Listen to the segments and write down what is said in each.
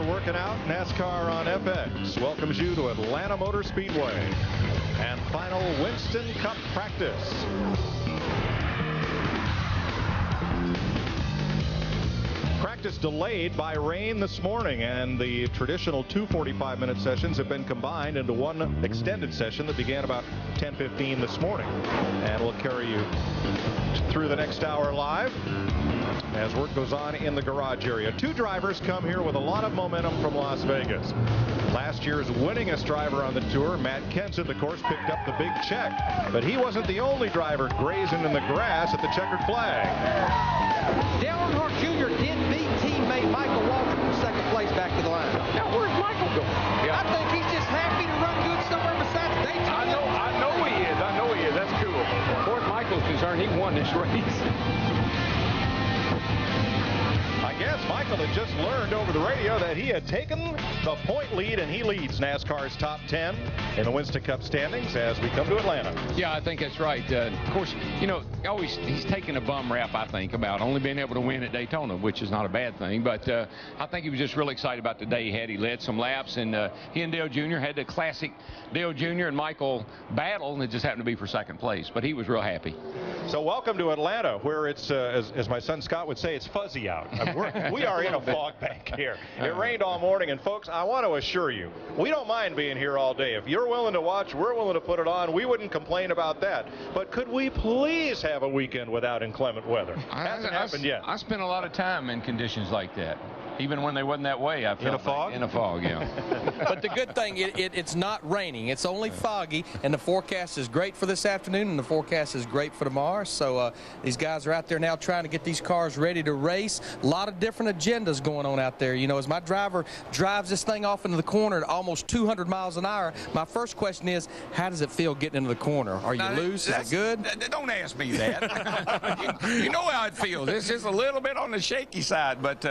are working out. NASCAR on FX welcomes you to Atlanta Motor Speedway and final Winston Cup practice. Practice delayed by rain this morning, and the traditional 2 45-minute sessions have been combined into one extended session that began about 10:15 this morning, and will carry you through the next hour live as work goes on in the garage area. Two drivers come here with a lot of momentum from Las Vegas. Last year's winningest driver on the tour, Matt Kenseth, of course, picked up the big check, but he wasn't the only driver grazing in the grass at the checkered flag. Dale Earnhardt Jr. did beat teammate Michael Waltrip from second place back to the line. Now, where's Michael going? Yeah. I think he's just happy to run good somewhere besides Daytona. I know he is. That's cool. As far as Michael's concerned, he won this race. I guess Michael had just learned over the radio that he had taken the point lead, and he leads NASCAR's top 10 in the Winston Cup standings as we come to Atlanta. Yeah, I think that's right. Of course, you know, he's taking a bum rap, I think, about only being able to win at Daytona, which is not a bad thing. But I think he was just really excited about the day he had. He led some laps, and he and Dale Jr. had the classic Dale Jr. and Michael battle, and it just happened to be for second place. But he was real happy. So welcome to Atlanta, where it's, as my son Scott would say, it's fuzzy out. We are in a fog bank here. It rained all morning, and folks, I want to assure you, we don't mind being here all day. If you're willing to watch, we're willing to put it on. We wouldn't complain about that. But could we please have a weekend without inclement weather? Hasn't happened yet. I spent a lot of time in conditions like that. Even when they wasn't that way, I felt in a fog? In a fog, yeah. But the good thing, it's not raining. It's only foggy, and the forecast is great for this afternoon, and the forecast is great for tomorrow. So these guys are out there now trying to get these cars ready to race. A lot of different agendas going on out there. You know, as my driver drives this thing off into the corner at almost 200 miles an hour, my first question is, how does it feel getting into the corner? Are you loose? Is it good? Don't ask me that. you know how it feels. It's just a little bit on the shaky side. But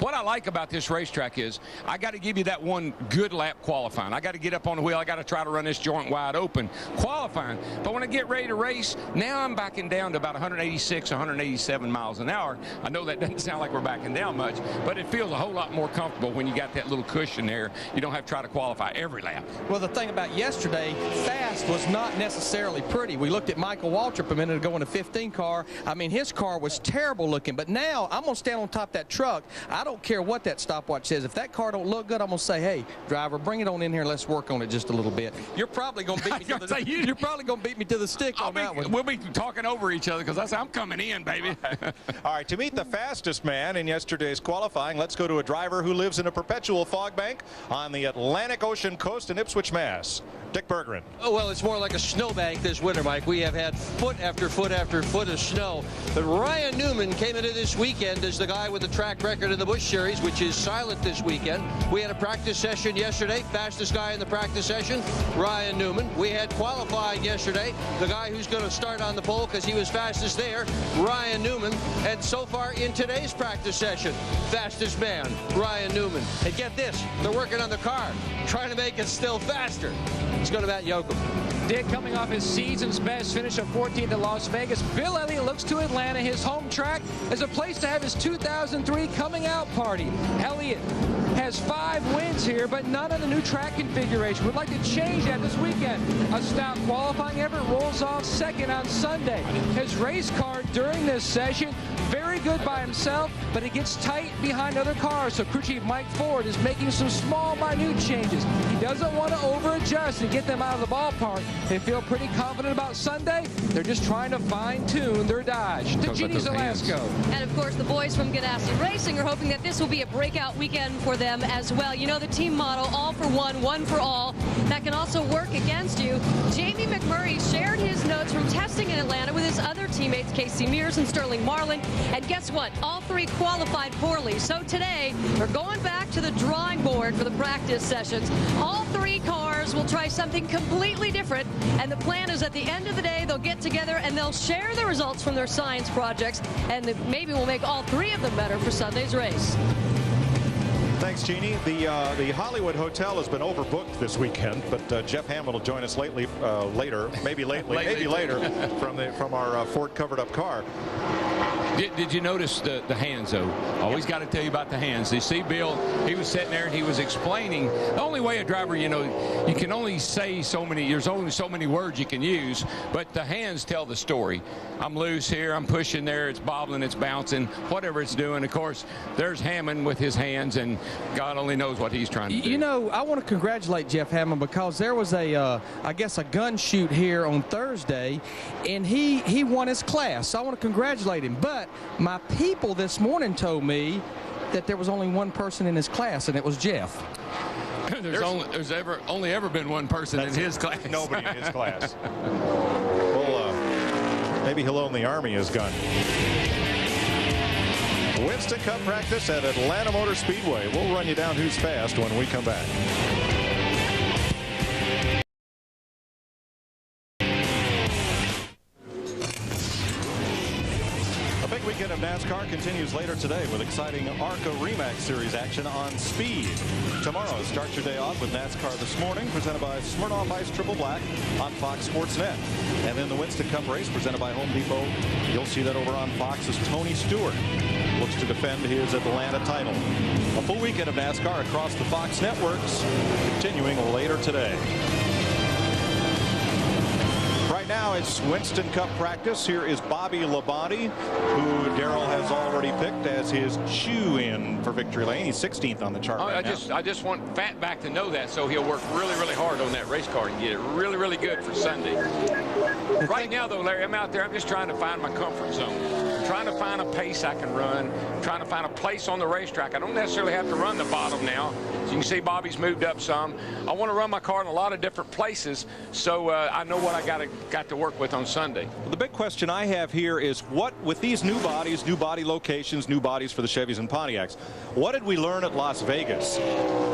what I like about this racetrack is I got to give you that one good lap qualifying. I got to get up on the wheel. I got to try to run this joint wide open qualifying. But when I get ready to race, now I'm backing down to about 186, 187 miles an hour. I know that doesn't sound like we're backing down much, but it feels a whole lot more comfortable when you got that little cushion there. You don't have to try to qualify every lap. Well, the thing about yesterday, fast was not necessarily pretty. We looked at Michael Waltrip a minute ago in a 15 car. I mean, his car was terrible looking, but now I'm going to stand on top of that truck. I don't care what that stopwatch says. If that car don't look good, I'm going to say, hey, driver, bring it on in here. Let's work on it just a little bit. You're probably going to beat me to the you're probably going to beat me to the stick on that one. We'll be talking over each other because I'm coming in, baby. All right, to meet the fastest man in yesterday's qualifying, let's go to a driver who lives in a perpetual fog bank on the Atlantic Ocean coast in Ipswich, Mass. Dick Berggren. Oh, well, it's more like a snowbank this winter, Mike. We have had foot after foot after foot of snow. But Ryan Newman came into this weekend as the guy with the track record in the Busch Series, which is silent this weekend. We had a practice session yesterday. Fastest guy in the practice session, Ryan Newman. We had qualifying yesterday. The guy who's going to start on the pole because he was fastest there, Ryan Newman. And so far in today's practice session, fastest man, Ryan Newman. And get this, they're working on the car, trying to make it still faster. Let's go to Matt Yoakum. Dick coming off his season's best finish of 14th at Las Vegas. Bill Elliott looks to Atlanta, his home track, as a place to have his 2003 coming out party. Elliott has 5 wins here, but none of the new track configuration. Would like to change that this weekend. A stout qualifying effort, rolls off second on Sunday. His race car during this session, very good by himself, but it gets tight behind other cars. So crew chief Mike Ford is making some small, minute changes. He doesn't want to over-adjust and get them out of the ballpark. They feel pretty confident about Sunday. They're just trying to fine-tune their Dodge. To Jeannie Zelasco. And of course, the boys from Ganassi Racing are hoping that this will be a breakout weekend for them as well. You know the team motto, all for one, one for all. That can also work against you. Jamie McMurray shared his notes from testing in Atlanta with his other teammates, Casey Mears and Sterling Marlin. And guess what? All 3 qualified poorly. So today, we're going back to the drawing board for the practice sessions. All 3 cars will try something completely different. And the plan is at the end of the day, they'll get together and they'll share the results from their science projects. And maybe we'll make all 3 of them better for Sunday's race. Thanks, Jeannie. The Hollywood Hotel has been overbooked this weekend, but Jeff Hammond will join us later, maybe later from our Ford covered up car. Did you notice the hands, though? Always got to tell you about the hands. You see Bill, he was sitting there and he was explaining. The only way a driver, you can only say so many, there's only so many words you can use, but the hands tell the story. I'm loose here, I'm pushing there, it's bobbling, it's bouncing, whatever it's doing. Of course, there's Hammond with his hands, and God only knows what he's trying to do. You know, I want to congratulate Jeff Hammond because there was I guess a gun shoot here on Thursday, and he won his class. So I want to congratulate him. But my people this morning told me that there was only one person in his class, and it was Jeff. There's only ever been one person in his class. Nobody in his class. Well, maybe he'll own the Army his gun. Winston Cup practice at Atlanta Motor Speedway. We'll run you down who's fast when we come back. A big weekend of NASCAR continues later today with exciting ARCA REMAX Series action on Speed. Tomorrow, start your day off with NASCAR This Morning, presented by Smirnoff Ice Triple Black on Fox Sports Net. And then the Winston Cup race, presented by Home Depot. You'll see that over on Fox as Tony Stewart looks to defend his Atlanta title. A full weekend of NASCAR across the Fox networks, continuing later today. Right now it's Winston Cup practice. Here is Bobby Labonte, who Darrell has already picked as his shoe-in for victory lane. He's 16th on the chart right now. I just want Fatback to know that, so he'll work really, really hard on that race car and get it really, really good for Sunday. Right now, though, Larry, I'm out there. I'm just trying to find my comfort zone. I'm trying to find a pace I can run. I'm trying to find a place on the racetrack. I don't necessarily have to run the bottom now. As you can see, Bobby's moved up some. I want to run my car in a lot of different places, so I know what I got to work with on Sunday. Well, the big question I have here is what, with these new bodies, new body locations, new bodies for the Chevys and Pontiacs, what did we learn at Las Vegas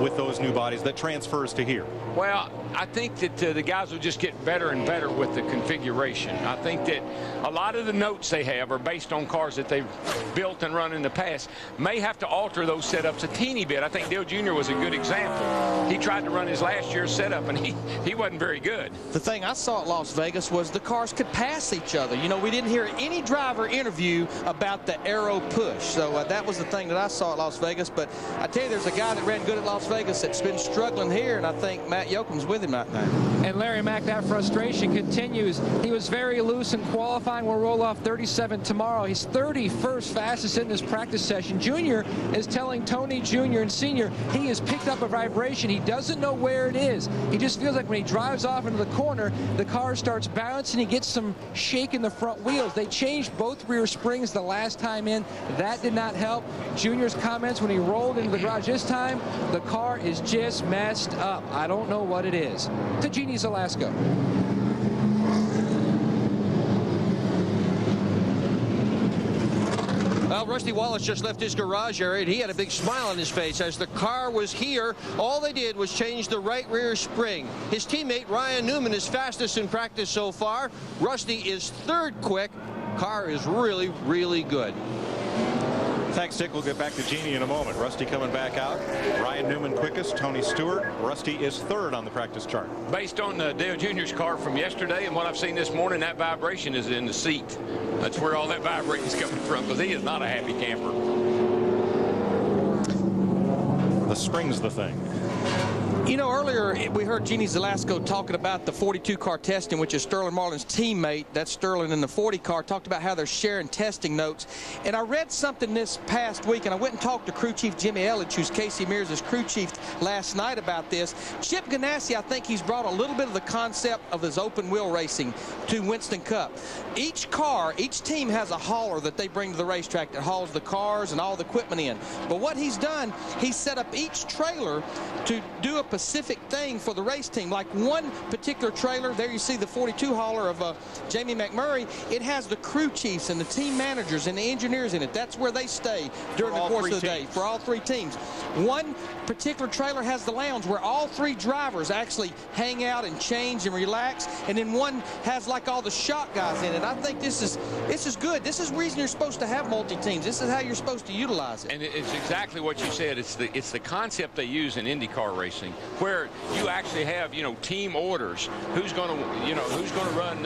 with those new bodies that transfers to here? Well, I think that the guys will just get better and better with the configuration. I think that a lot of the notes they have are based on cars that they've built and run in the past. May have to alter those setups a teeny bit. I think Dale Jr. was a good example. He tried to run his last year's setup, and he wasn't very good. The thing I saw at Las Vegas was the cars could pass each other. You know, we didn't hear any driver interview about the aero push. So that was the thing that I saw at Las Vegas. But I tell you, there's a guy that ran good at Las Vegas that's been struggling here, and I think Matt Yoakum's with him right now. And Larry Mack, that frustration continues. He was very loose in qualifying. Will roll off 37 tomorrow. He's 31st fastest in this practice session. Junior is telling Tony Jr. and Senior he has picked up a vibration. He doesn't know where it is. He just feels like when he drives off into the corner, the car starts bouncing. He gets some shake in the front wheels. They changed both rear springs the last time in. That did not help. Junior's comments when he rolled into the garage this time, the car is just messed up. I don't know what it is. To Genie Zalasko. Well, Rusty Wallace just left his garage area, and he had a big smile on his face as the car was here. All they did was change the right rear spring. His teammate Ryan Newman is fastest in practice so far. Rusty is third quick. Car is really, really good. Thanks, Dick. We'll get back to Genie in a moment. Rusty coming back out. Ryan Newman quickest. Tony Stewart. Rusty is third on the practice chart. Based on Dale Jr.'s car from yesterday and what I've seen this morning, that vibration is in the seat. That's where all that vibration is coming from, because he is not a happy camper. The spring's the thing. You know, earlier we heard Genie Zalasko talking about the 42 car testing, which is Sterling Marlin's teammate. That's Sterling in the 40 car. Talked about how they're sharing testing notes. And I read something this past week, and I went and talked to crew chief Jimmy Elledge, who's Casey Mears' crew chief, last night about this. Chip Ganassi, I think he's brought a little bit of the concept of his open wheel racing to Winston Cup. Each car, each team has a hauler that they bring to the racetrack that hauls the cars and all the equipment in. But what he's done, he's set up each trailer to do a specific thing for the race team. Like one particular trailer, there you see the 42 hauler of Jamie McMurray. It has the crew chiefs and the team managers and the engineers in it. That's where they stay during the course of the day for all three teams. One particular trailer has the lounge where all three drivers actually hang out and change and relax, and then one has like all the shot guys in it. I think this is good. This is the reason you're supposed to have multi-teams. This is how you're supposed to utilize it. And it's exactly what you said. It's the concept they use in IndyCar racing. where you actually have, team orders. Who's going to run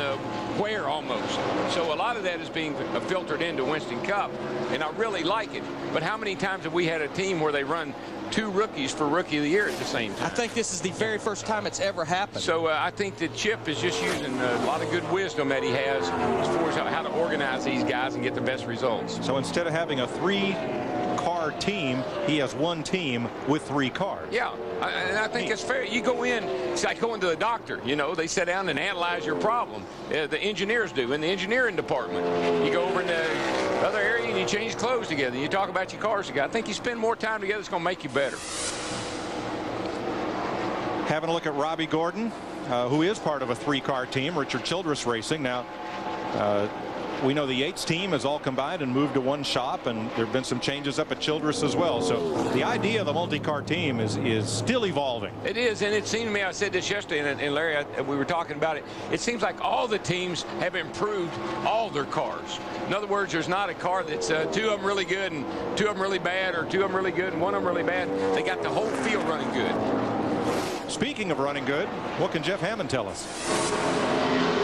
where almost. So a lot of that is being filtered into Winston Cup, and I really like it. But how many times have we had a team where they run 2 rookies for Rookie of the Year at the same time? I think this is the very first time it's ever happened. So I think that Chip is just using a lot of good wisdom that he has as far as how to organize these guys and get the best results. So instead of having a 3-car team, he has 1 team with 3 cars. Yeah, and I think it's fair. You go in, it's like going to the doctor. They sit down and analyze your problem. The engineers do in the engineering department. You go over in the other area and you change clothes together. You talk about your cars together. I think you spend more time together, it's going to make you better. Having a look at Robbie Gordon, who is part of a 3-car team, Richard Childress Racing. Now, we know the Yates team has all combined and moved to 1 shop, and there have been some changes up at Childress as well. So the idea of the multi-car team is still evolving. It is, and it seemed to me, I said this yesterday, and Larry, we were talking about it, it seems like all the teams have improved all their cars. In other words, there's not a car that's 2 of them really good and 2 of them really bad, or 2 of them really good and 1 of them really bad. They got the whole field running good. Speaking of running good, what can Jeff Hammond tell us?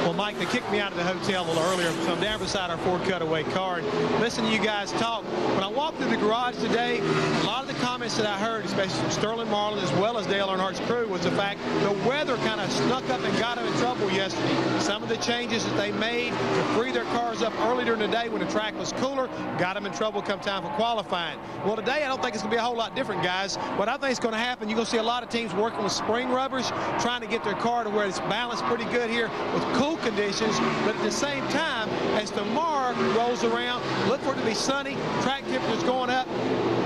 Well, Mike, they kicked me out of the hotel a little earlier, so I'm down beside our Ford Cutaway car and listen to you guys talk. When I walked through the garage today, a lot of the comments that I heard, especially from Sterling Marlin as well as Dale Earnhardt's crew, was the fact the weather kind of snuck up and got them in trouble yesterday. Some of the changes that they made to free their cars up early during the day when the track was cooler got them in trouble come time for qualifying. Well, today I don't think it's going to be a whole lot different, guys. What I think is going to happen, you're going to see a lot of teams working with spring rubbers, trying to get their car to where it's balanced pretty good here with cool conditions, but at the same time, as tomorrow rolls around, look for it to be sunny, track temperature's going up.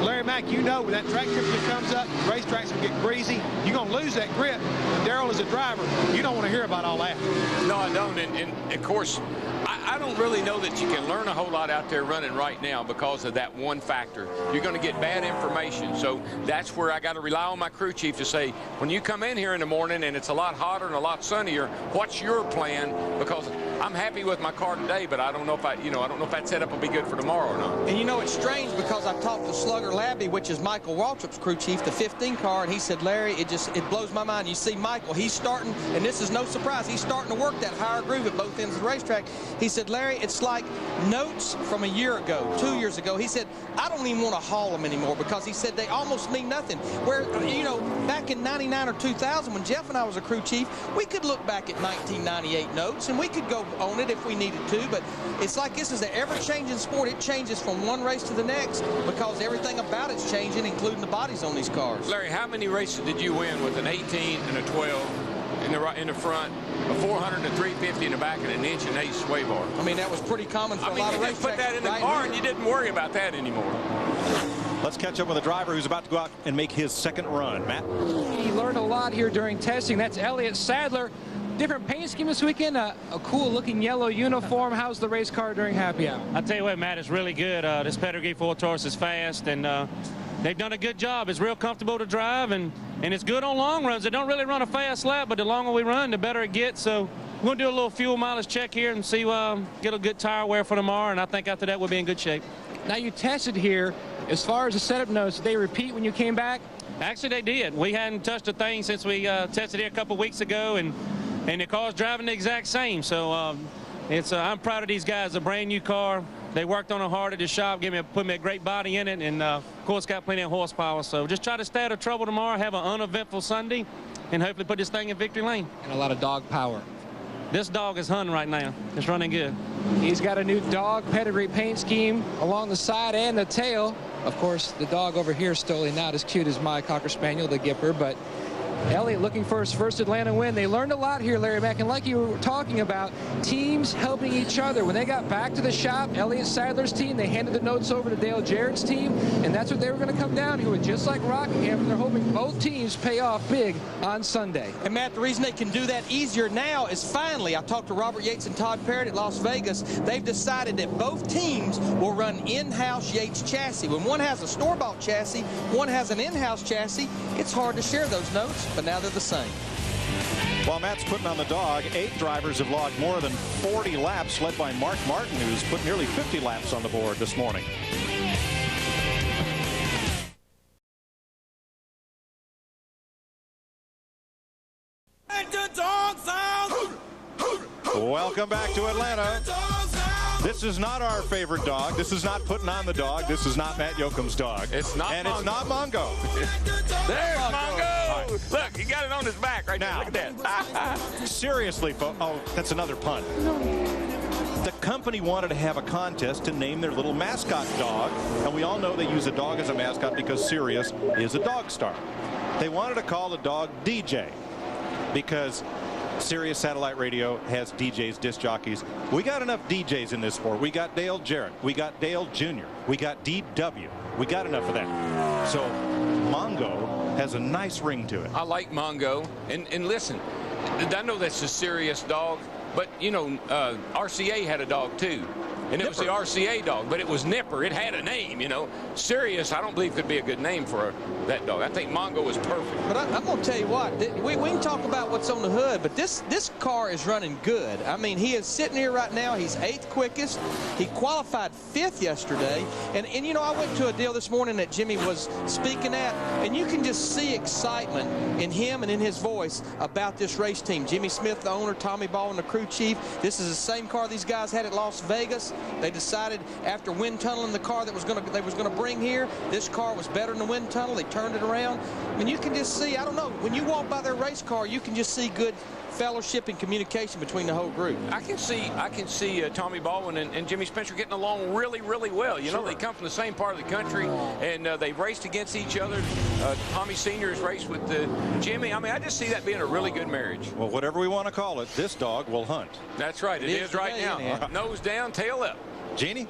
Larry Mack, when that track temperature comes up, racetracks will get greasy. You're going to lose that grip. And Darrell, as a driver, you don't want to hear about all that. No, I don't. And of course, I don't really know that you can learn a whole lot out there running right now because of that one factor. You're going to get bad information. So that's where I got to rely on my crew chief to say, when you come in here in the morning and it's a lot hotter and a lot sunnier, what's your plan? Because I'm happy with my car today, but I don't know if I don't know if that setup will be good for tomorrow or not. And it's strange because I've talked to Slugger Labby, which is Michael Waltrip's crew chief, the 15 car, and he said, Larry, it blows my mind. You see Michael, he's starting, and this is no surprise, he's starting to work that higher groove at both ends of the racetrack. He said, Larry, it's like notes from a year ago, 2 years ago. He said, I don't even want to haul them anymore because he said they almost mean nothing. Where, back in 99 or 2000 when Jeff and I was a crew chief, we could look back at 1998 notes and we could go on it if we needed to, but it's like this is an ever-changing sport. It changes from one race to the next because everything about it's changing, including the bodies on these cars. Larry, how many races did you win with an 18 and a 12 in the front, a 400 and a 350 in the back, and an 1 1/8 sway bar? I mean, that was pretty common for a lot of racetracks. Put that in the car and you didn't worry about that anymore. Let's catch up with a driver who's about to go out and make his second run. Matt? He learned a lot here during testing. That's Elliott Sadler. Different paint scheme this weekend, a cool-looking yellow uniform. How's the race car during happy hour? I'll tell you what, Matt, it's really good. This Pedigree 4-Taurus is fast, and they've done a good job. It's real comfortable to drive, and it's good on long runs. They don't really run a fast lap, but the longer we run, the better it gets. So we're going to do a little fuel mileage check here and see, get a good tire wear for tomorrow, and I think after that we'll be in good shape. Now, you tested here. As far as the setup notes, did they repeat when you came back? Actually, they did. We hadn't touched a thing since we tested here a couple weeks ago, and the car's driving the exact same. So I'm proud of these guys. A brand new car. They worked on it hard at the shop, put me a great body in it, and of course got plenty of horsepower. So just try to stay out of trouble tomorrow, have an uneventful Sunday, and hopefully put this thing in victory lane. And a lot of dog power. This dog is hunting right now. It's running good. He's got a new dog pedigree paint scheme along the side and the tail. Of course, the dog over here is still not as cute as my Cocker Spaniel, the Gipper, but Elliott looking for his first Atlanta win. They learned a lot here, Larry Mack, and like you were talking about, teams helping each other. When they got back to the shop, Elliott Sadler's team, they handed the notes over to Dale Jarrett's team, and that's what they were going to come down here with, just like Rockingham, and they're hoping both teams pay off big on Sunday. And Matt, the reason they can do that easier now is finally, I talked to Robert Yates and Todd Parrott at Las Vegas, they've decided that both teams will run in-house Yates chassis. When one has a store-bought chassis, one has an in-house chassis, it's hard to share those notes, but now they're the same. While Matt's putting on the dog, 8 drivers have logged more than 40 laps, led by Mark Martin, who's put nearly 50 laps on the board this morning. Welcome back to Atlanta. This is not our favorite dog. This is not putting on the dog. This is not Matt Yoakum's dog. It's not and Mongo. it's not Mongo. There's Mongo. Right. Look, he got it on his back right now. Look at that. Seriously, folks. Oh, that's another pun. The company wanted to have a contest to name their little mascot dog, and we all know they use a dog as a mascot because Sirius is a dog star. They wanted to call the dog DJ because Sirius Satellite Radio has DJs, disc jockeys. We got enough DJs in this sport. We got Dale Jarrett. We got Dale Jr. We got DW. We got enough of that. So Mongo has a nice ring to it. I like Mongo. And listen, I know that's a Sirius dog, but, you know, RCA had a dog, too. And it was the RCA dog, but it was Nipper. It had a name, you know. Sirius, I don't believe could be a good name for that dog. I think Mongo is perfect. But I'm going to tell you what, we can talk about what's on the hood, but this car is running good. I mean, he is sitting here right now. He's 8th quickest. He qualified 5th yesterday. And you know, I went to a deal this morning that Jimmy was speaking at, and you can just see excitement in him and in his voice about this race team. Jimmy Smith, the owner, Tommy Baldwin, the crew chief. This is the same car these guys had at Las Vegas. They decided after wind tunneling the car that they was going to bring here, this car was better than the wind tunnel. They turned it around. I mean, you can just see, I don't know, when you walk by their race car, you can just see good fellowship and communication between the whole group. I can see Tommy Baldwin and Jimmy Spencer getting along really, really well. You know, they come from the same part of the country, and they've raced against each other. Tommy Sr. has raced with Jimmy. I mean, I just see that being a really good marriage. Well, whatever we want to call it, this dog will hunt. That's right. It is right now. Nose down, tail up. Jeannie?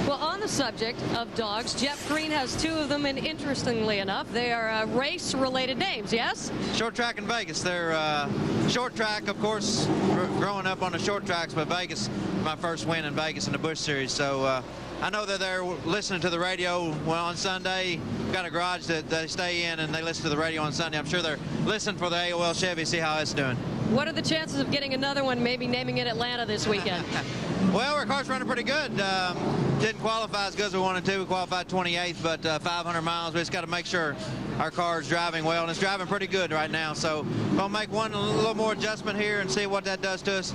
Well, on the subject of dogs, Jeff Green has 2 of them, and interestingly enough, they are race-related names, yes? Short track in Vegas. They're short track, of course, growing up on the short tracks, but Vegas, my first win in Vegas in the Busch Series. So I know that they're listening to the radio on Sunday. Got a garage that they stay in, and they listen to the radio on Sunday. I'm sure they're listening for the AOL Chevy, see how it's doing. What are the chances of getting another one, maybe naming it Atlanta this weekend? Well, our car's running pretty good. Didn't qualify as good as we wanted to. We qualified 28th, but 500 miles. We just got to make sure our car's driving well, and it's driving pretty good right now. So we're going to make a little more adjustment here and see what that does to us.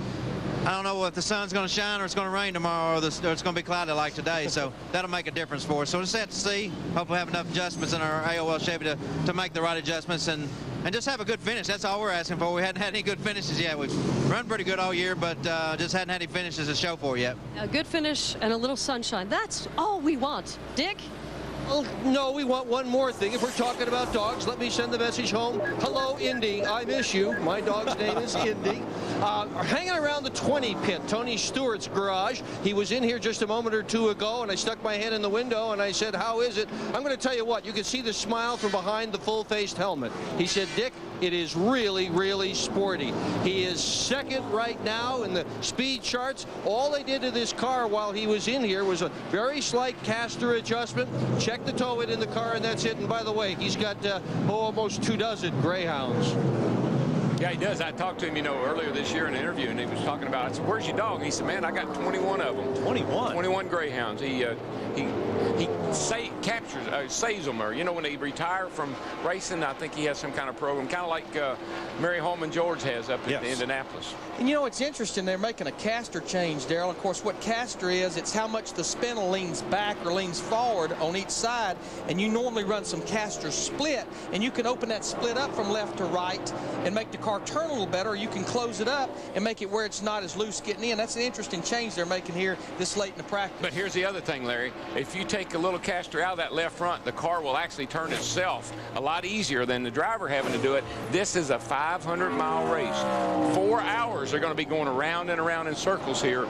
I don't know if the sun's going to shine or it's going to rain tomorrow, or it's going to be cloudy like today. So that'll make a difference for us. So we'll just have to see. Hope we have enough adjustments in our AOL Chevy to make the right adjustments and just have a good finish. That's all we're asking for. We hadn't had any good finishes yet. We've run pretty good all year, but just hadn't had any finishes to show for yet. A good finish and a little sunshine. That's all we want. Dick? Well, no, we want one more thing. If we're talking about dogs, let me send the message home. Hello, Indy. I miss you. My dog's name is Indy. Hanging around the 20 pit, Tony Stewart's garage. He was in here just a moment or two ago, and I stuck my head in the window, and I said, how is it? I'm going to tell you what. You can see the smile from behind the full-faced helmet. He said, Dick, it is really, really sporty. He is second right now in the speed charts. All they did to this car while he was in here was a very slight caster adjustment. Check the tow it in the car, and that's it. And by the way, he's got almost 24 greyhounds. Yeah, he does. I talked to him, you know, earlier this year in an interview, and he was talking about, I said, where's your dog? And he said, man, I got 21 of them. 21? 21 greyhounds. He captures, saves them, or, you know, when they retire from racing, I think he has some kind of program, kind of like Mary Holman George has up in Indianapolis. And you know, it's interesting, they're making a caster change, Darrell. Of course, what caster is, it's how much the spindle leans back or leans forward on each side, and you normally run some caster split, and you can open that split up from left to right and make the car turn a little better, or you can close it up and make it where it's not as loose getting in. That's an interesting change they're making here this late in the practice. But here's the other thing, Larry. If you take a little caster out of that left front, the car will actually turn itself a lot easier than the driver having to do it. This is a 500-mile race. 4 hours they're going to be going around and around in circles here.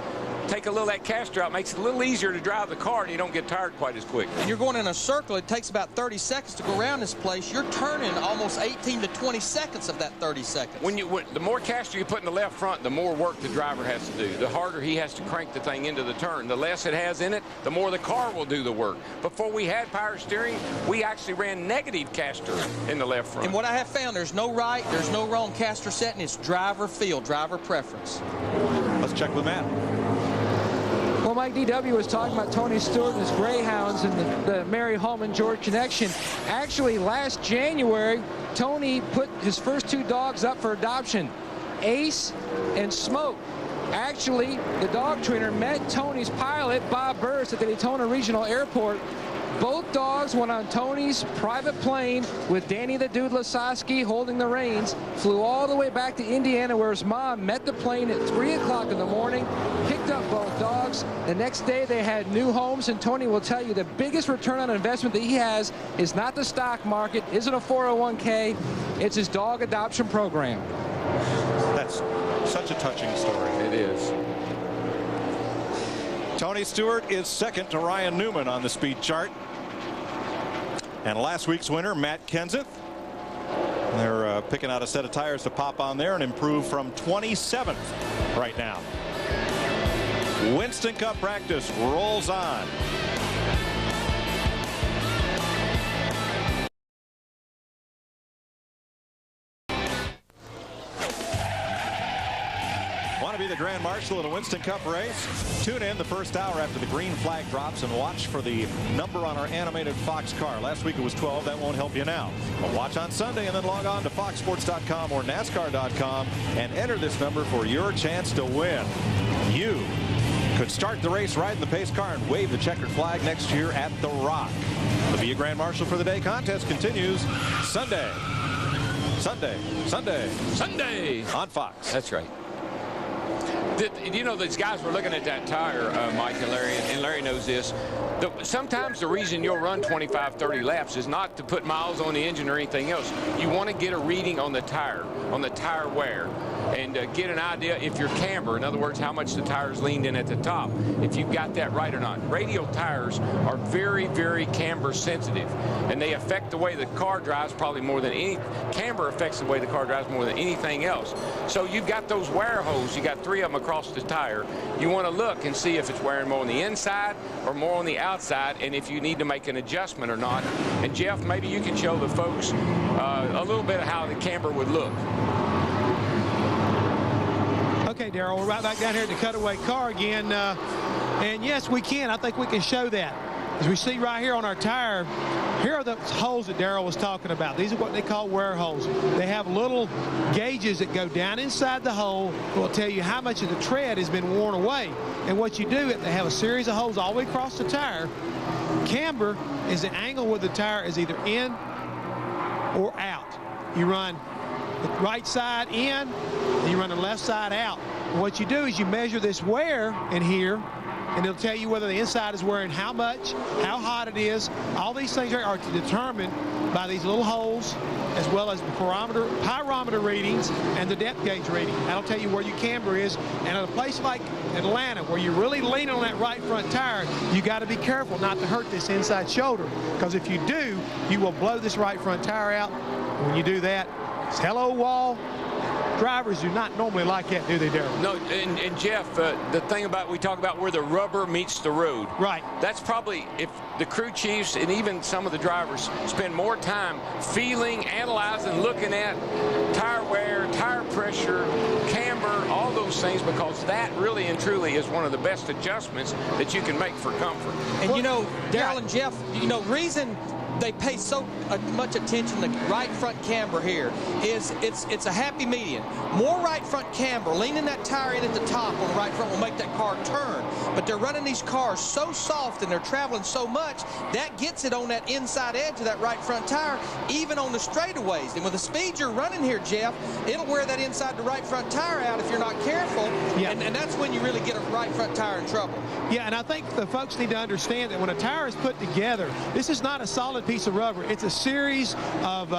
Take a little of that caster out, makes it a little easier to drive the car, and you don't get tired quite as quick. And you're going in a circle. It takes about 30 seconds to go around this place. You're turning almost 18 to 20 seconds of that 30 seconds. The more caster you put in the left front, the more work the driver has to do. The harder he has to crank the thing into the turn. The less it has in it, the more the car will do the work. Before we had power steering, we actually ran negative caster in the left front. And what I have found, there's no right, there's no wrong caster setting. It's driver feel, driver preference. Let's check with Matt. Well, Mike, DW was talking about Tony Stewart and his Greyhounds and the Mary Holman George connection. Actually, last January, Tony put his first 2 dogs up for adoption, Ace and Smoke. Actually, the dog trainer met Tony's pilot, Bob Burris, at the Daytona Regional Airport. Both dogs went on Tony's private plane with Danny the Dude Lasowski holding the reins, flew all the way back to Indiana where his mom met the plane at 3 o'clock in the morning, picked up both dogs. The next day they had new homes, and Tony will tell you the biggest return on investment that he has is not the stock market, isn't a 401k, it's his dog adoption program. That's such a touching story. It is. Tony Stewart is second to Ryan Newman on the speed chart. And last week's winner, Matt Kenseth. They're picking out a set of tires to pop on there and improve from 27th right now. Winston Cup practice rolls on. Want to be the Grand Marshal at a Winston Cup race? Tune in the first hour after the green flag drops and watch for the number on our animated Fox car. Last week it was 12. That won't help you now. But watch on Sunday and then log on to foxsports.com or NASCAR.com and enter this number for your chance to win. You could start the race riding the pace car and wave the checkered flag next year at The Rock. The Be a Grand Marshal for the Day contest continues Sunday on Fox. That's right. You know, these guys were looking at that tire, Mike and Larry knows this. Sometimes the reason you'll run 25, 30 laps is not to put miles on the engine or anything else. You want to get a reading on the tire wear, and get an idea if your camber, in other words, how much the tire's leaned in at the top, if you've got that right or not. Radial tires are very, very camber sensitive, and they affect the way the car drives probably more than any. Camber affects the way the car drives more than anything else. So you've got those wear holes. You got 3 of them across the tire. You want to look and see if it's wearing more on the inside or more on the outside, and if you need to make an adjustment or not. And Jeff, maybe you can show the folks a little bit of how the camber would look. Okay, Darrell, we're right back down here at the cutaway car again. And yes, we can. I think we can show that. As we see right here on our tire, here are the holes that Darrell was talking about. These are what they call wear holes. They have little gauges that go down inside the hole that will tell you how much of the tread has been worn away. And what you do, they have a series of holes all the way across the tire. Camber is the angle where the tire is either in or out. You run the right side in, and you run the left side out. And what you do is you measure this wear in here, and it'll tell you whether the inside is wearing how much, how hot it is. All these things are determined by these little holes, as well as the pyrometer readings and the depth gauge reading. That'll tell you where your camber is. And at a place like Atlanta, where you really lean on that right front tire, you got to be careful not to hurt this inside shoulder, because if you do, you will blow this right front tire out. When you do that, it's hello wall. Drivers do not normally like that, do they, Darrell? No, and Jeff, the thing about, we talk about where the rubber meets the road. Right. That's probably, if the crew chiefs and even some of the drivers spend more time feeling, analyzing, looking at tire wear, tire pressure, camber, all those things, because that really and truly is one of the best adjustments that you can make for comfort. And you know, Darrell and Jeff, you know, reason they pay so much attention to right front camber here is it's a happy median. More right front camber, leaning that tire in at the top on the right front will make that car turn. But they're running these cars so soft and they're traveling so much, that gets it on that inside edge of that right front tire, even on the straightaways. And with the speed you're running here, Jeff, it'll wear that inside the right front tire out if you're not careful. Yeah. And that's when you really get a right front tire in trouble. Yeah, and I think the folks need to understand that when a tire is put together, this is not a solid piece of rubber. It's a series of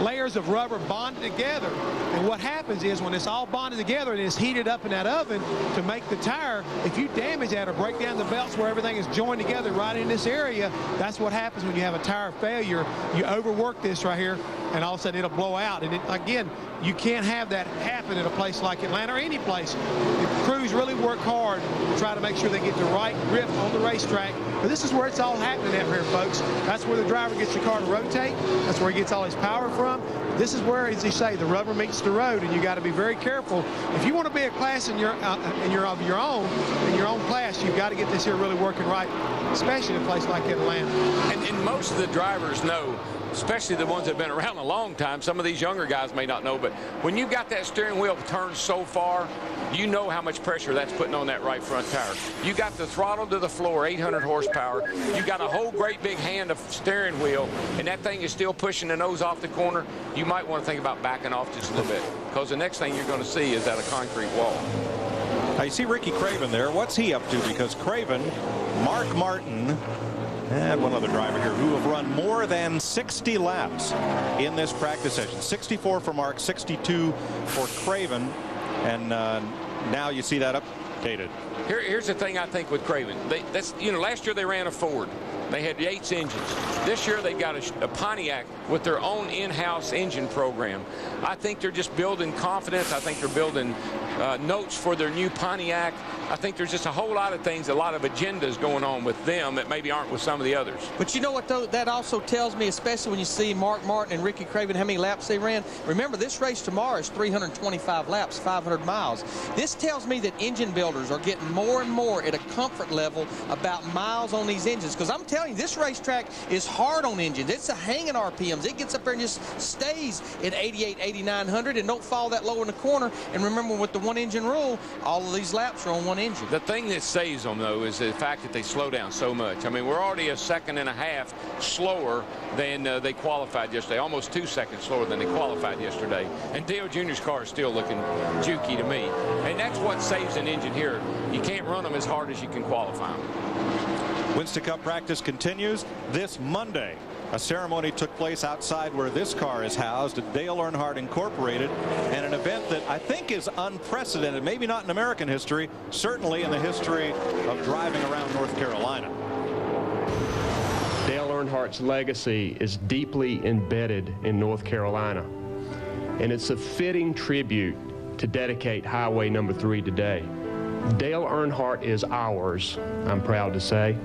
layers of rubber bonded together. And what happens is when it's all bonded together and it's heated up in that oven to make the tire, if you damage that or break down the belts where everything is joined together right in this area, that's what happens when you have a tire failure. You overwork this right here, and all of a sudden it'll blow out. And again, you can't have that happen at a place like Atlanta or any place. The crews really work hard to try to make sure they get the right grip on the racetrack. But this is where it's all happening out here, folks. That's where the driver gets the car to rotate. That's where he gets all his power from. This is where, as they say, the rubber meets the road, and you got to be very careful. If you want to be a class in your own class, this. You've got to get this here really working right, especially in a place like Atlanta. And most of the drivers know, especially the ones that have been around a long time. Some of these younger guys may not know, but when you've got that steering wheel turned so far, you know how much pressure that's putting on that right front tire. You got the throttle to the floor, 800 horsepower. You got a whole great big hand of steering wheel, and that thing is still pushing the nose off the corner. You might want to think about backing off just a little bit, because the next thing you're going to see is that a concrete wall. Now you see Ricky Craven there. What's he up to? Because Craven, Mark Martin, and one other driver here who have run more than 60 laps in this practice session. 64 for Mark, 62 for Craven, and now you see that updated. Here's the thing I think with Craven. Last year they ran a Ford. They had Yates engines. This year they got a Pontiac with their own in-house engine program. I think they're just building confidence. I think they're building notes for their new Pontiac. I think there's just a whole lot of things, a lot of agendas going on with them that maybe aren't with some of the others. But you know what, though? That also tells me, especially when you see Mark Martin and Ricky Craven, how many laps they ran. Remember, this race tomorrow is 325 laps, 500 miles. This tells me that engine builders are getting more and more at a comfort level about miles on these engines. Because I'm telling you, this racetrack is hard on engines. It's a hanging RPMs. It gets up there and just stays at 88, 8900 and don't fall that low in the corner. And remember, with the one-engine rule, all of these laps are on one engine. The thing that saves them, though, is the fact that they slow down so much. I mean, we're already a second and a half slower than they qualified yesterday, almost 2 seconds slower than they qualified yesterday. And Dale Jr.'s car is still looking jukey to me. And that's what saves an engine here. You can't run them as hard as you can qualify them. Winston Cup practice continues this Monday. A ceremony took place outside where this car is housed at Dale Earnhardt Incorporated, and an event that I think is unprecedented, maybe not in American history, certainly in the history of driving around North Carolina. Dale Earnhardt's legacy is deeply embedded in North Carolina, and it's a fitting tribute to dedicate Highway number 3 today. Dale Earnhardt is ours, I'm proud to say.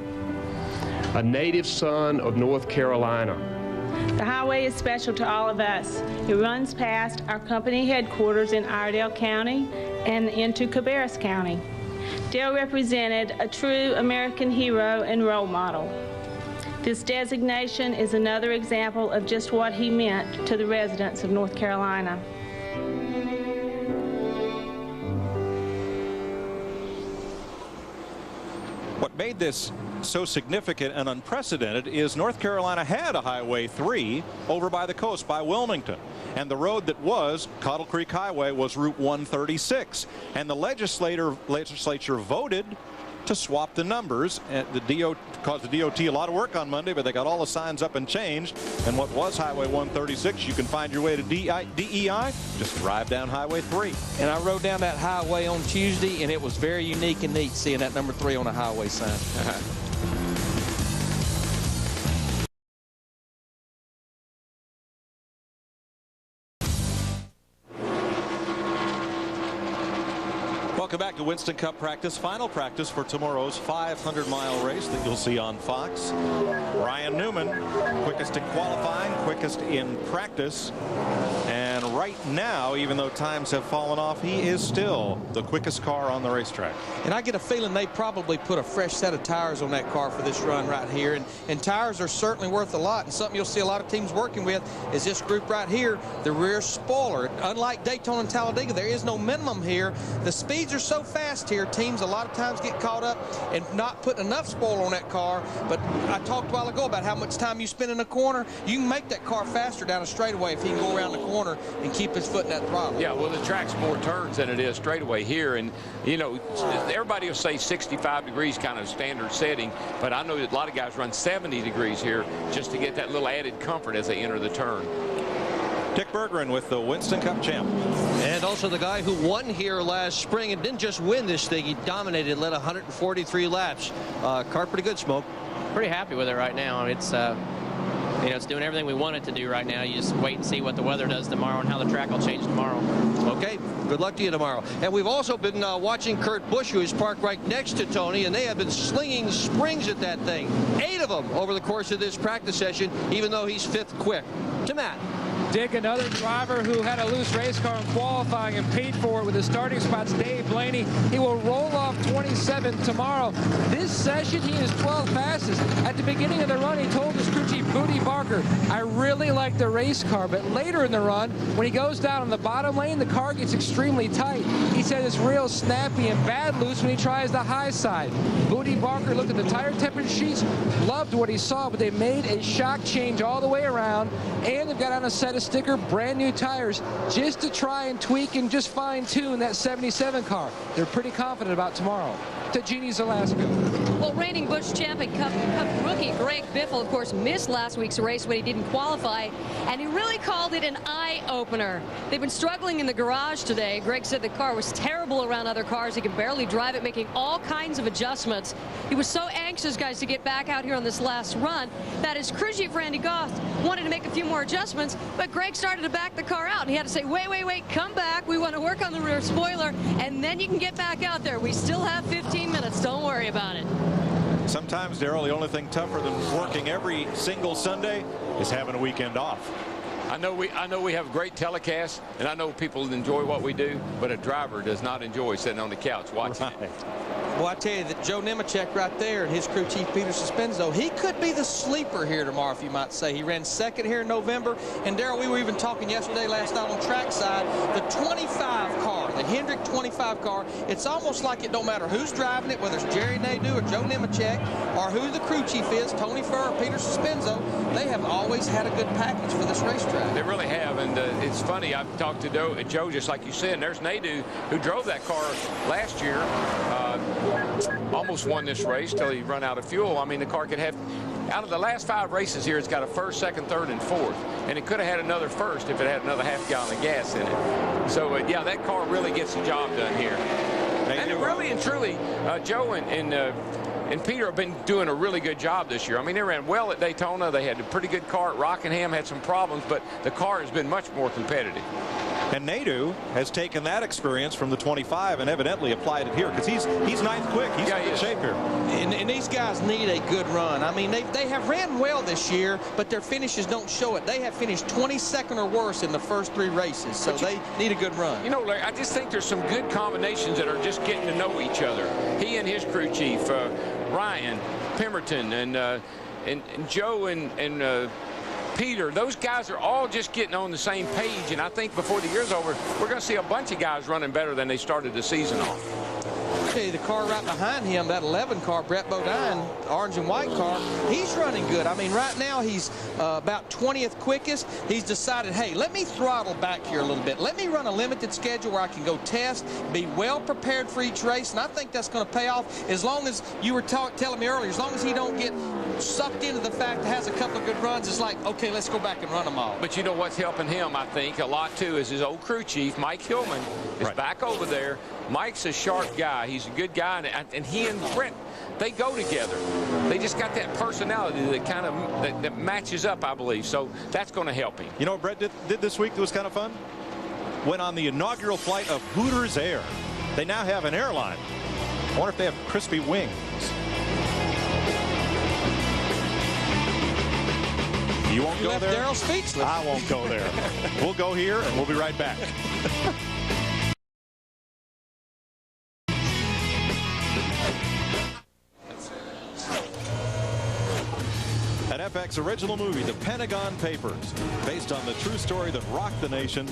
A native son of North Carolina. The highway is special to all of us. It runs past our company headquarters in Iredell County and into Cabarrus County. Dale represented a true American hero and role model. This designation is another example of just what he meant to the residents of North Carolina. What made this so significant and unprecedented is North Carolina had a Highway 3 over by the coast by Wilmington, and the road that was Cottle Creek Highway was Route 136, and the legislature voted to swap the numbers. And the caused the DOT a lot of work on Monday, but they got all the signs up and changed, and what was Highway 136, you can find your way to DEI, just drive down Highway 3. And I rode down that highway on Tuesday, and it was very unique and neat seeing that number 3 on a highway sign. Welcome back to Winston Cup practice. Final practice for tomorrow's 500-mile race that you'll see on Fox. Ryan Newman, quickest in qualifying, quickest in practice. And right now, even though times have fallen off, he is still the quickest car on the racetrack. And I get a feeling they probably put a fresh set of tires on that car for this run right here. And tires are certainly worth a lot. And something you'll see a lot of teams working with is this group right here, the rear spoiler. Unlike Daytona and Talladega, there is no minimum here. The speeds are so fast here, teams a lot of times get caught up and not putting enough spoiler on that car. But I talked a while ago about how much time you spend in a corner. You can make that car faster down a straightaway if he can go around the corner and keep his foot in that throttle. Yeah, well, the track's more turns than it is straightaway here. And, you know, everybody will say 65 degrees kind of standard setting, but I know that a lot of guys run 70 degrees here just to get that little added comfort as they enter the turn. Dick Berggren with the Winston Cup champ. And also the guy who won here last spring and didn't just win this thing, he dominated, led 143 laps. Car pretty good, Smoke. Pretty happy with it right now. It's you know, it's doing everything we want it to do right now. You just wait and see what the weather does tomorrow and how the track will change tomorrow. Okay, good luck to you tomorrow. And we've also been watching Kurt Busch, who is parked right next to Tony, and they have been slinging springs at that thing. 8 of them over the course of this practice session, even though he's 5th quick. To Matt. Dick, another driver who had a loose race car in qualifying and paid for it with his starting spots, Dave Blaney. He will roll off 27 tomorrow. This session, he has 12 passes. At the beginning of the run, he told his crew chief, Booty Barker, I really like the race car, but later in the run, when he goes down on the bottom lane, the car gets extremely tight. He said it's real snappy and bad loose when he tries the high side. Booty Barker looked at the tire temperature sheets, loved what he saw, but they made a shock change all the way around, and they've got on a set of sticker brand new tires just to try and tweak and just fine-tune that 77 car. They're pretty confident about tomorrow. To Jeannie Zalasko. Well, reigning Busch champ and Cup rookie Greg Biffle, of course, missed last week's race when he didn't qualify, and he really called it an eye-opener. They've been struggling in the garage today. Greg said the car was terrible around other cars. He could barely drive it, making all kinds of adjustments. He was so anxious, guys, to get back out here on this last run that his crew chief, Randy Goff, wanted to make a few more adjustments, but Greg started to back the car out, and he had to say, wait, come back. We want to work on the rear spoiler, and then you can get back out there. We still have 15 minutes. Don't worry about it. Sometimes, Darrell, the only thing tougher than working every single Sunday is having a weekend off. I know we have great telecasts, and I know people enjoy what we do, but a driver does not enjoy sitting on the couch watching it. Well, I tell you that Joe Nemechek right there and his crew chief Peter Suspenzo, he could be the sleeper here tomorrow, if you might say. He ran second here in November. And Darrell, we were even talking last night on trackside, the 25 car, the Hendrick 25 car, it's almost like it don't matter who's driving it, whether it's Jerry Nadeau or Joe Nemechek, or who the crew chief is, Tony Furr or Peter Suspenzo, they have always had a good package for this racetrack. They really have, and it's funny, I've talked to Joe, just like you said, and there's Nadeau, who drove that car last year, almost won this race till he run out of fuel. I mean, the car could have, out of the last 5 races here, it's got a first, second, third, and fourth, and it could have had another first if it had another half gallon of gas in it. So, yeah, that car really gets the job done here. And really and truly, Joe and Peter have been doing a really good job this year. I mean, they ran well at Daytona. They had a pretty good car at Rockingham, had some problems, but the car has been much more competitive. And Nadeau has taken that experience from the 25 and evidently applied it here, because he's ninth quick. He's in good shape here. And these guys need a good run. I mean, they have ran well this year, but their finishes don't show it. They have finished 22nd or worse in the first 3 races, so they need a good run. You know, Larry, I just think there's some good combinations that are just getting to know each other. He and his crew chief, Ryan Pemberton, and Joe and Peter, those guys are all just getting on the same page, and I think before the year's over, we're going to see a bunch of guys running better than they started the season off. The car right behind him, that 11 car, Brett Bodine, orange and white car, he's running good. I mean, right now he's about 20th quickest. He's decided, hey, let me throttle back here a little bit. Let me run a limited schedule where I can go test, be well prepared for each race, and I think that's going to pay off as long as you were telling me earlier, as long as he don't get sucked into the fact that has a couple of good runs. It's like, okay, let's go back and run them all. But you know what's helping him, I think, a lot, too, is his old crew chief, Mike Hillman, is back over there. Mike's a sharp guy. He's a good guy, and he and Brent, they go together. They just got that personality that kind of that matches up, I believe. So that's going to help him. You know what Brett did this week that was kind of fun? Went on the inaugural flight of Hooters Air. They now have an airline. I wonder if they have crispy wings. You won't go there? Darrell speechless. I won't go there. We'll go here, and we'll be right back. An FX original movie, The Pentagon Papers, based on the true story that rocked the nation.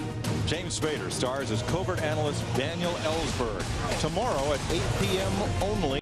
James Spader stars as covert analyst Daniel Ellsberg. Tomorrow at 8 p.m. only.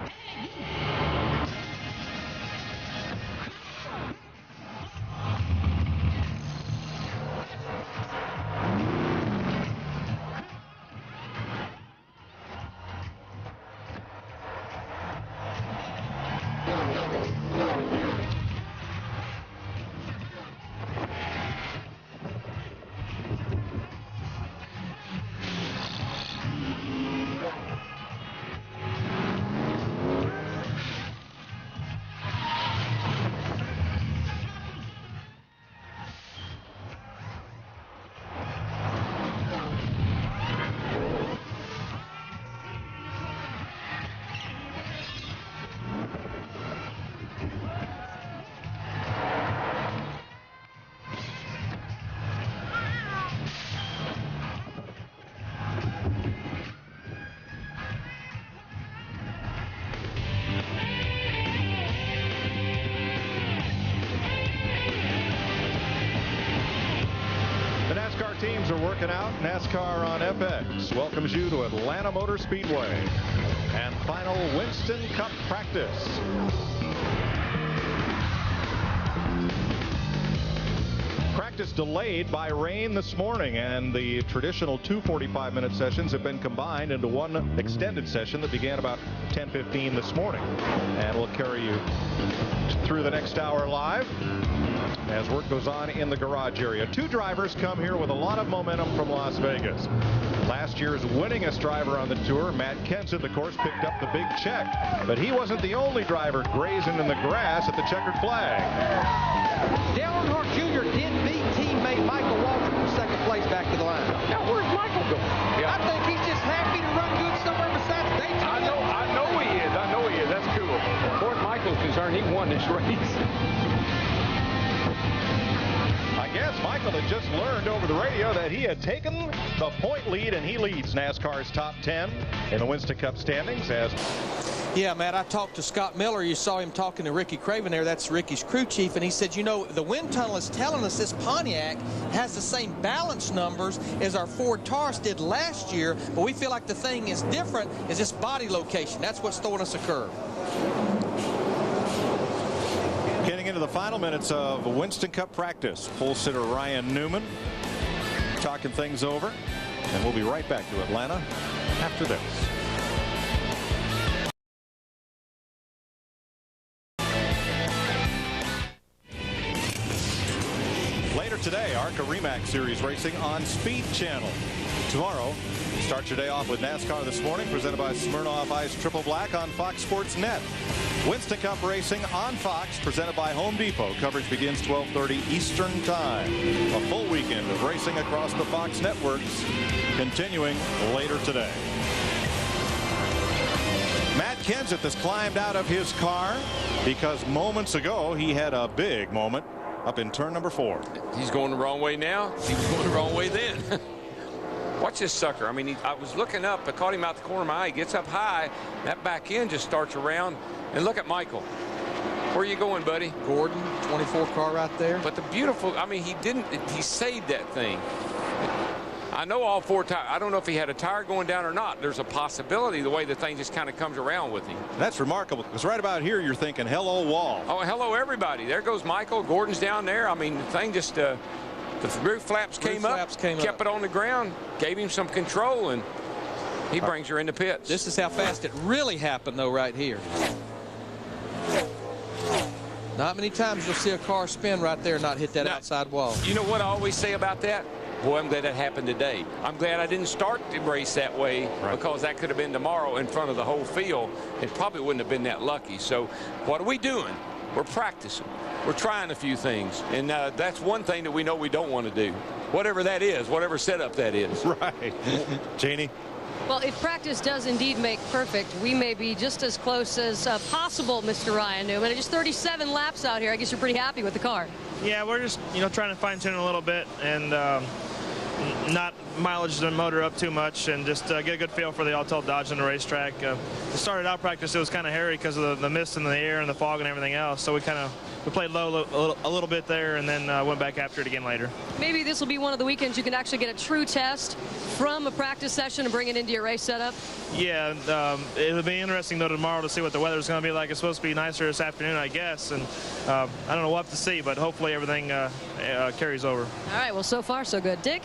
teams are working out. NASCAR on FX welcomes you to Atlanta Motor Speedway and final Winston Cup practice. Practice delayed by rain this morning, and the traditional 2 45-minute sessions have been combined into one extended session that began about 10:15 this morning, and will carry you through the next hour live as work goes on in the garage area. Two drivers come here with a lot of momentum from Las Vegas. Last year's winningest driver on the tour, Matt Kenseth, of course, picked up the big check, but he wasn't the only driver grazing in the grass at the checkered flag. Dale Earnhardt Jr. did beat teammate Michael Waltrip from second place back to the line. Now, where's Michael going? Yeah. I think he's just happy to run good somewhere besides Daytona. I know he is. I know he is. That's cool. As far as Michael's concerned, he won this race. I guess Michael had just learned over the radio that he had taken the point lead, and he leads NASCAR's top 10 in the Winston Cup standings. Yeah, Matt, I talked to Scott Miller. You saw him talking to Ricky Craven there. That's Ricky's crew chief. And he said, you know, the wind tunnel is telling us this Pontiac has the same balance numbers as our Ford Taurus did last year. But we feel like the thing is different is this body location. That's what's throwing us a curve. Getting into the final minutes of Winston Cup practice. Pole sitter Ryan Newman talking things over. And we'll be right back to Atlanta after this. Today, ARCA REMAX Series racing on Speed Channel. Tomorrow, start your day off with NASCAR This Morning, presented by Smirnoff Ice Triple Black on Fox Sports Net. Winston Cup racing on Fox, presented by Home Depot. Coverage begins 12:30 Eastern Time. A full weekend of racing across the Fox networks, continuing later today. Matt Kenseth has climbed out of his car because moments ago he had a big moment up in turn number 4. He's going the wrong way now. He was going the wrong way then. Watch this sucker. I mean, I was looking up. I caught him out the corner of my eye. He gets up high. That back end just starts around. And look at Michael. Where are you going, buddy? Gordon, 24 car right there. But the beautiful, I mean, he saved that thing. I know all 4 tires. I don't know if he had a tire going down or not. There's a possibility the way the thing just kind of comes around with him. That's remarkable, because right about here you're thinking, hello, wall. Oh, hello, everybody. There goes Michael. Gordon's down there. I mean, the thing just, the roof flaps came up, kept it on the ground, gave him some control, and he brings her in the pits. This is how fast it really happened, though, right here. Not many times you'll see a car spin right there and not hit that outside wall. You know what I always say about that? Boy, I'm glad that happened today. I'm glad I didn't start the race that way, because that could have been tomorrow in front of the whole field. It probably wouldn't have been that lucky. So what are we doing? We're practicing. We're trying a few things. And that's one thing that we know we don't want to do. Whatever that is, whatever setup that is. Right. Janie? Well, if practice does indeed make perfect, we may be just as close as possible, Mr. Ryan Newman. Just 37 laps out here. I guess you're pretty happy with the car. Yeah, we're just, trying to fine-tune a little bit and not mileage the motor up too much, and just get a good feel for the all-told Dodge on the racetrack. We started out practice, it was kind of hairy because of the mist in the air and the fog and everything else, so we played low a little bit there, and then went back after it again later. Maybe this will be one of the weekends you can actually get a true test from a practice session and bring it into your race setup. Yeah, it'll be interesting though tomorrow to see what the weather's going to be like. It's supposed to be nicer this afternoon, I guess, and I don't know, we'll have to see, but hopefully everything carries over. All right, well, so far so good. Dick?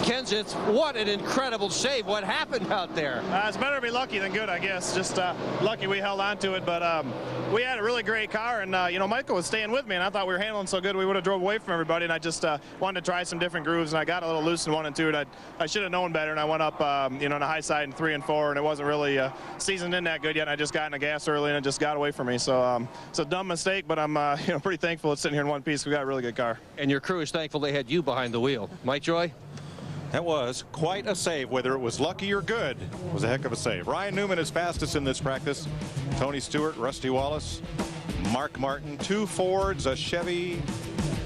Kenseth, what an incredible save. What happened out there? It's better to be lucky than good, I guess. Just lucky we held on to it, but we had a really great car, and Michael was staying with me, and I thought we were handling so good we would have drove away from everybody, and I just wanted to try some different grooves, and I got a little loose in 1 and 2, and I should have known better, and I went up on the high side in 3 and 4, and it wasn't really seasoned in that good yet, and I just got in the gas early, and it just got away from me. So it's a dumb mistake, but I'm pretty thankful it's sitting here in one piece. We got a really good car. And your crew is thankful they had you behind the wheel. Mike Joy? That was quite a save. Whether it was lucky or good, it was a heck of a save. Ryan Newman is fastest in this practice. Tony Stewart, Rusty Wallace, Mark Martin, 2 Fords, a Chevy,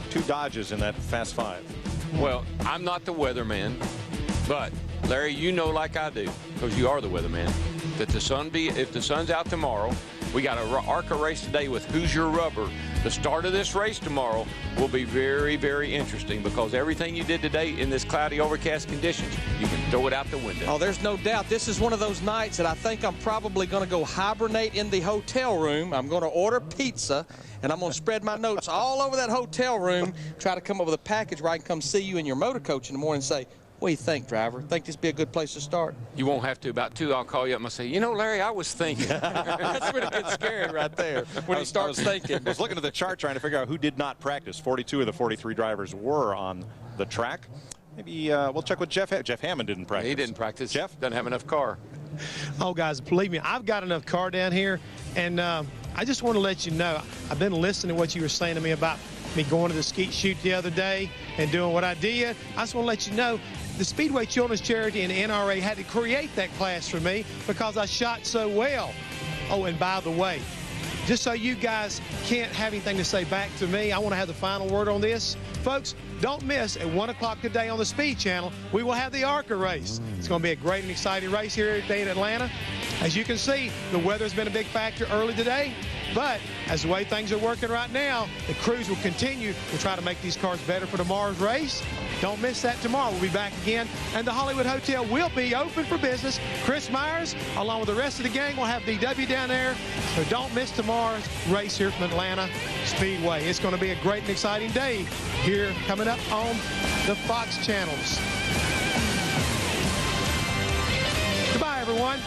2 Dodges in that Fast 5. Well, I'm not the weatherman, but Larry, you know like I do, because you are the weatherman, that if the sun's out tomorrow, we got an ARCA race today with Hoosier Rubber the start of this race tomorrow will be very, very interesting because everything you did today in this cloudy, overcast conditions, you can throw it out the window. Oh, there's no doubt. This is one of those nights that I think I'm probably going to go hibernate in the hotel room. I'm going to order pizza, and I'm going to spread my notes all over that hotel room, try to come up with a package where I can come see you in your motor coach in the morning and say, what do you think, driver? Think this would be a good place to start? You won't have to. About 2, I'll call you up and say, you know, Larry, I was thinking. That's when it gets scary right there, when he starts thinking. I was looking at the chart trying to figure out who did not practice. 42 of the 43 drivers were on the track. Maybe we'll check with Jeff. Jeff Hammond didn't practice. He didn't practice. Jeff? Doesn't have enough car. Oh, guys, believe me, I've got enough car down here, and I just want to let you know, I've been listening to what you were saying to me about me going to the skeet shoot the other day and doing what I did. I just want to let you know, the Speedway Children's Charity and the NRA had to create that class for me because I shot so well. Oh, and by the way, just so you guys can't have anything to say back to me, I want to have the final word on this. Folks, don't miss at 1 o'clock today on the Speed Channel, we will have the ARCA race. It's going to be a great and exciting race here today in Atlanta. As you can see, the weather's been a big factor early today, but as the way things are working right now, the crews will continue to try to make these cars better for tomorrow's race. Don't miss that tomorrow. We'll be back again, and the Hollywood Hotel will be open for business. Chris Myers, along with the rest of the gang, will have DW down there, so don't miss tomorrow's race here from Atlanta Speedway. It's going to be a great and exciting day here coming up on the Fox channels. Goodbye, everyone.